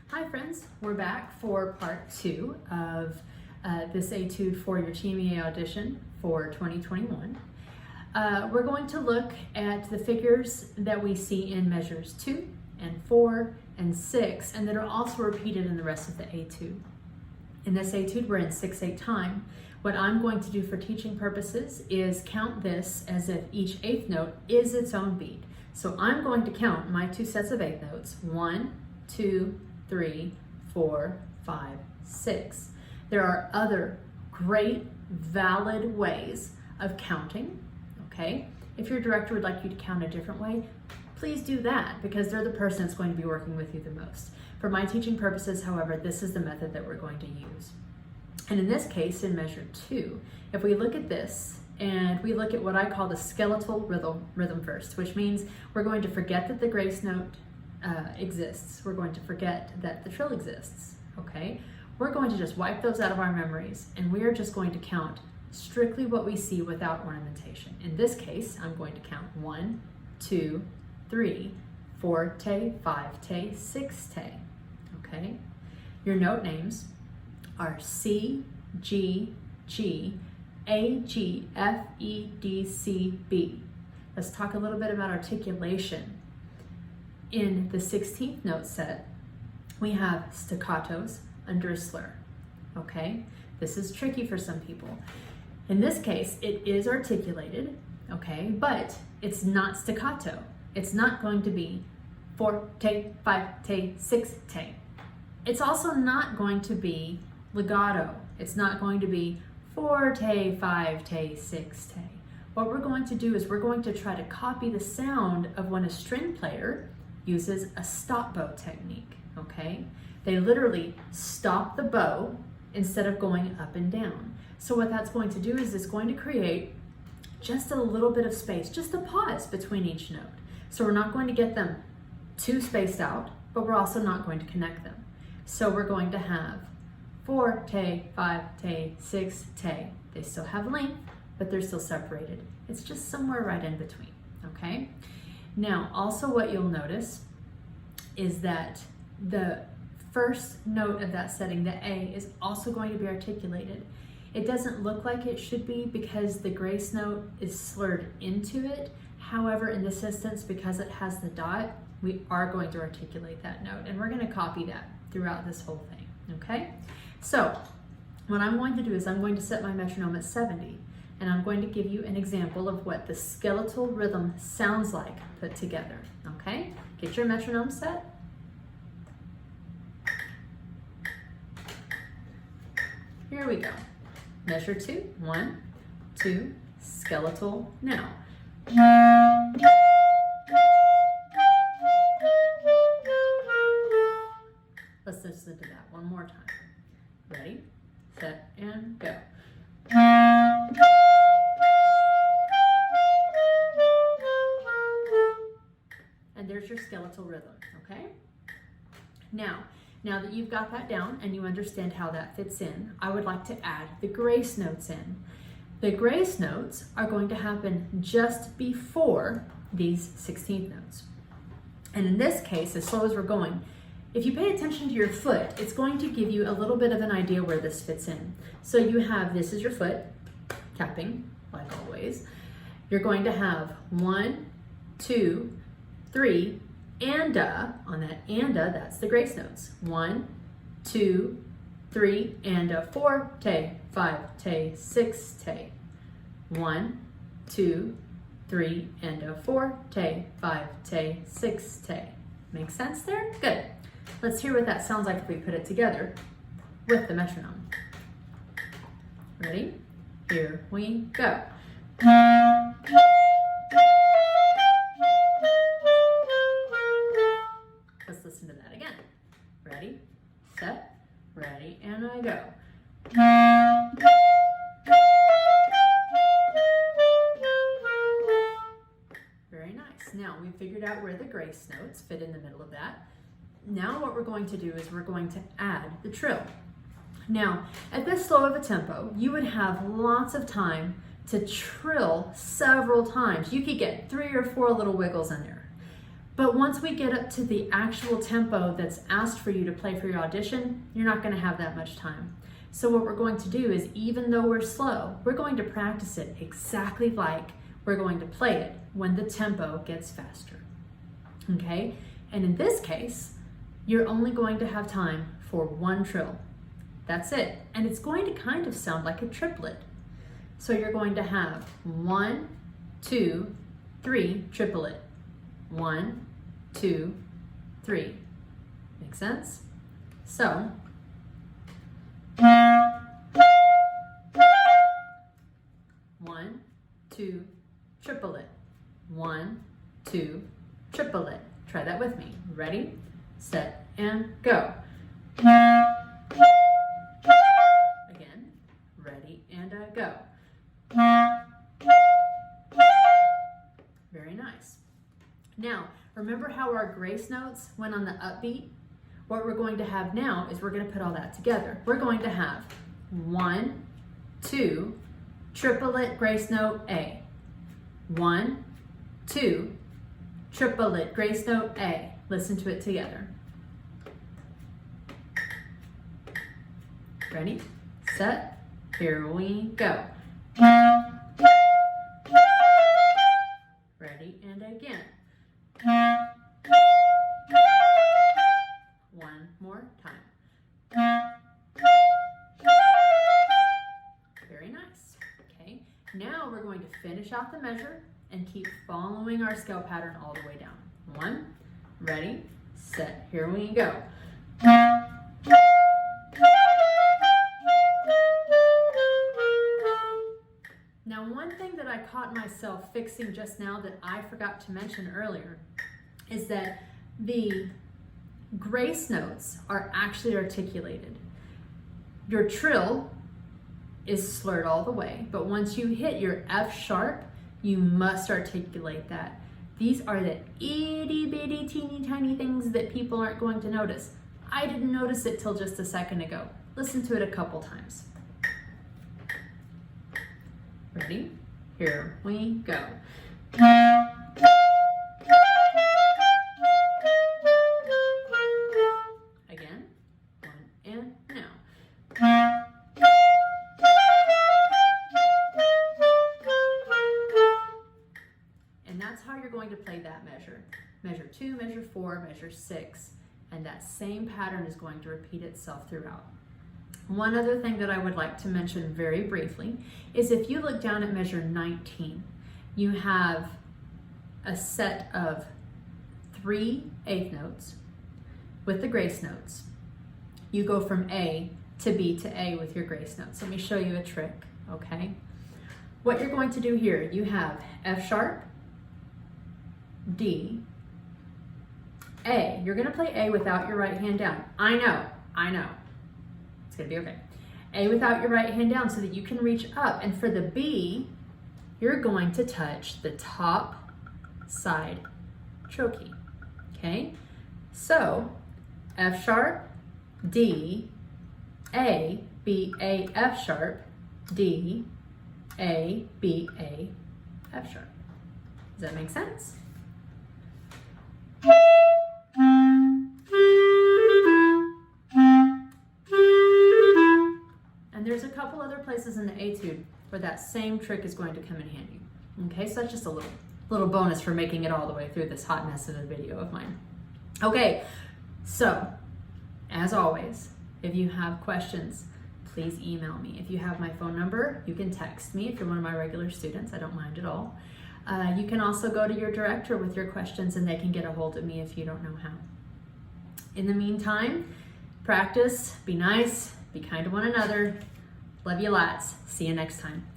Hi friends, we're back for part 2 of this etude for your TMEA audition for 2021. We're going to look at the figures that we see in measures 2 and 4 and 6 and that are also repeated in the rest of the etude. In this etude we're in 6/8 time. What I'm going to do for teaching purposes is count this as if each eighth note is its own beat. So I'm going to count my 2 sets of eighth notes, 1, 2, 3, 4, 5, 6. There are other great, valid ways of counting, okay? If your director would like you to count a different way, please do that because they're the person that's going to be working with you the most. For my teaching purposes, however, this is the method that we're going to use. And in this case, in measure 2, if we look at this and we look at what I call the skeletal rhythm first, which means we're going to forget that the grace note exists. We're going to forget that the trill exists, okay? We're going to just wipe those out of our memories and we are just going to count strictly what we see without ornamentation. In this case, I'm going to count 1, 2, 3, 4 te, 5 te, 6 te, okay? Your note names are C, G, G, A, G, F, E, D, C, B. Let's talk a little bit about articulation. In the 16th note set, we have staccatos under a slur, okay? This is tricky for some people. In this case, it is articulated, okay, but it's not staccato. It's not going to be 4 te, 5 te, 6 te. It's also not going to be legato. It's not going to be 4 te, 5 te, 6 te. What we're going to do is we're going to try to copy the sound of when a string player uses a stop bow technique, okay? They literally stop the bow instead of going up and down. So what that's going to do is it's going to create just a little bit of space, just a pause between each note. So we're not going to get them too spaced out, but we're also not going to connect them. So we're going to have 4 te, 5 te, 6 te. They still have length, but they're still separated. It's just somewhere right in between, okay? Now, also what you'll notice is that the first note of that setting, the A, is also going to be articulated. It doesn't look like it should be because the grace note is slurred into it. However, in this instance, because it has the dot, we are going to articulate that note, and we're going to copy that throughout this whole thing, okay? So, what I'm going to do is I'm going to set my metronome at 70, and I'm going to give you an example of what the skeletal rhythm sounds like put together, okay? Get your metronome set. Here we go. Measure 2, 1, 2, skeletal, now. Let's listen to that one more time. Ready, set, and go. And there's your skeletal rhythm, okay? Now that you've got that down and you understand how that fits in, I would like to add the grace notes in. The grace notes are going to happen just before these 16th notes. And in this case, as slow as we're going, if you pay attention to your foot, it's going to give you a little bit of an idea where this fits in. So you have, this is your foot, tapping, like always. You're going to have 1, 2, 3, and on that that's the grace notes. 1, 2, 3, and 4 te, 5 te, 6 te. 1, 2, 3, and 4 te, 5 te, 6 te. Make sense there? Good. Let's hear what that sounds like if we put it together with the metronome. Ready? Here we go. Let's listen to that again. Ready, set, ready, and I go. Very nice. Now we figured out where the grace notes fit in the middle of that. Now what we're going to do is we're going to add the trill. Now, at this slow of a tempo, you would have lots of time to trill several times. You could get 3 or 4 little wiggles in there. But once we get up to the actual tempo that's asked for you to play for your audition, you're not going to have that much time. So what we're going to do is, even though we're slow, we're going to practice it exactly like we're going to play it when the tempo gets faster. Okay? And in this case, you're only going to have time for one trill. That's it. And it's going to kind of sound like a triplet. So you're going to have 1, 2, 3, triplet. 1, 2, 3. Make sense? So, 1, 2, triplet. 1, 2, triplet. Try that with me. Ready, set, and go. Again, ready, and go. Very nice. Now, remember how our grace notes went on the upbeat? What we're going to have now is we're going to put all that together. We're going to have 1, 2, triplet, grace note, A. 1, 2, triplet, grace note, A. Listen to it together. Ready, set, here we go. Ready, and again. One more time. Very nice. Okay, now we're going to finish out the measure and keep following our scale pattern all the way down. 1, ready, set, here we go. Now, one thing that I caught myself fixing just now that I forgot to mention earlier is that the grace notes are actually articulated. Your trill is slurred all the way, but once you hit your F sharp, you must articulate that. These are the itty bitty teeny tiny things that people aren't going to notice. I didn't notice it till just a second ago. Listen to it a couple times. Ready? Here we go. Again, 1 and now. And that's how you're going to play that measure. Measure 2, measure 4, measure 6, and that same pattern is going to repeat itself throughout. One other thing that I would like to mention very briefly is if you look down at measure 19, you have a set of 3 eighth notes with the grace notes. You go from A to B to A with your grace notes. Let me show you a trick, okay? What you're going to do here, you have F sharp, D, A. You're going to play A without your right hand down. I know. It's going to be okay. A without your right hand down so that you can reach up. And for the B, you're going to touch the top side trochee. Okay? So, F sharp, D, A, B, A, F sharp, D, A, B, A, F sharp. Does that make sense? And there's a couple other places in the etude where that same trick is going to come in handy. Okay, so that's just a little bonus for making it all the way through this hot mess of a video of mine. Okay, so as always, if you have questions, please email me. If you have my phone number, you can text me. If you're one of my regular students, I don't mind at all. You can also go to your director with your questions and they can get a hold of me if you don't know how. In the meantime, practice, be nice, be kind to one another. Love you lots. See you next time.